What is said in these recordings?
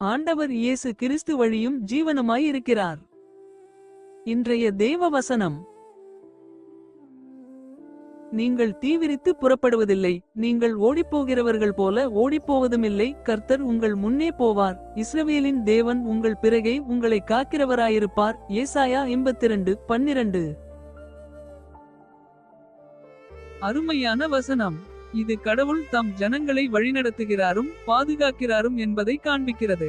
ஆண்டவர் இயேசு கிறிஸ்து வழியும் ஜீவனுமாய் இருக்கிறார். இன்றைய தேவ வசனம்: நீங்கள் தீவிரித்து புறப்படுவதில்லை, நீங்கள் ஓடிப்போகிறவர்கள் போல ஓடிப்போவதுமில்லை, கர்த்தர் உங்கள் முன்னே போவார், இஸ்ரவேலின் தேவன் உங்கள் பிறகே உங்களை காக்கிறவராயிருப்பார். ஏசாயா 82:12. அருமையான வசனம். இது கடவுள் தம் ஜனங்களை வழிநடத்துகிறாரும் பாதுகாக்கிறாரும் என்பதை காண்பிக்கிறது.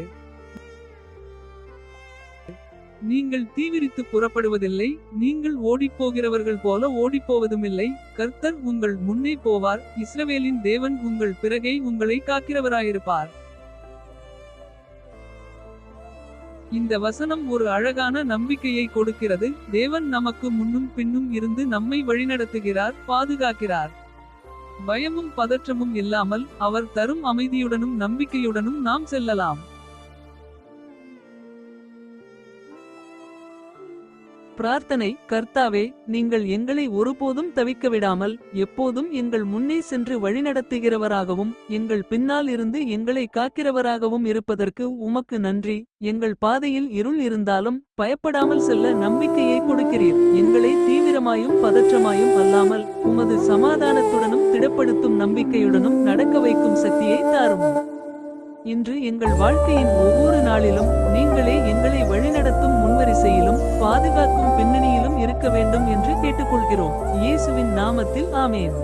நீங்கள் தீவிரித்து புறப்படுவதில்லை, நீங்கள் ஓடிப்போகிறவர்கள் போல ஓடிப்போவதுமில்லை, கர்த்தர் உங்கள் முன்னே போவார், இஸ்ரவேலின் தேவன் உங்கள் பிறகே உங்களை காக்கிறவராயிருப்பார். இந்த வசனம் ஒரு அழகான நம்பிக்கையை கொடுக்கிறது. தேவன் நமக்கு முன்னும் பின்னும் இருந்து நம்மை வழிநடத்துகிறார், பாதுகாக்கிறார். பயமும் பதற்றமும் இல்லாமல் அவர் தரும் அமைதியுடனும் நம்பிக்கையுடனும் நாம் செல்லலாம். பிரார்த்தனை: கர்த்தாவே, நீங்கள் எங்களை ஒருபோதும் தவிக்க விடாமல் எப்போதும் எங்கள் முன்னே சென்று வழிநடத்துகிறவராகவும் எங்கள் பின்னால் இருந்து எங்களை காக்கிறவராகவும் இருப்பதற்கு உமக்கு நன்றி. எங்கள் பாதையில் இருள் இருந்தாலும் பயப்படாமல் செல்ல நம்பிக்கையை கொடுக்கிறீர். எங்களை தீவிரமாயும் பதற்றமாயும் அல்லாமல் உமது சமாதானத்துடனும் திடப்படுத்தும் நம்பிக்கையுடனும் நடக்க வைக்கும் சக்தியை தாரும். இன்று எங்கள் வாழ்க்கையின் ஒவ்வொரு நாளிலும் நீங்களே எங்களை வழிநடத்தும் முன்வரிசையிலும் பாதுகாக்கும் பின்னணியிலும் இருக்க வேண்டும் என்று கேட்டுக்கொள்கிறோம். இயேசுவின் நாமத்தில் ஆமென்.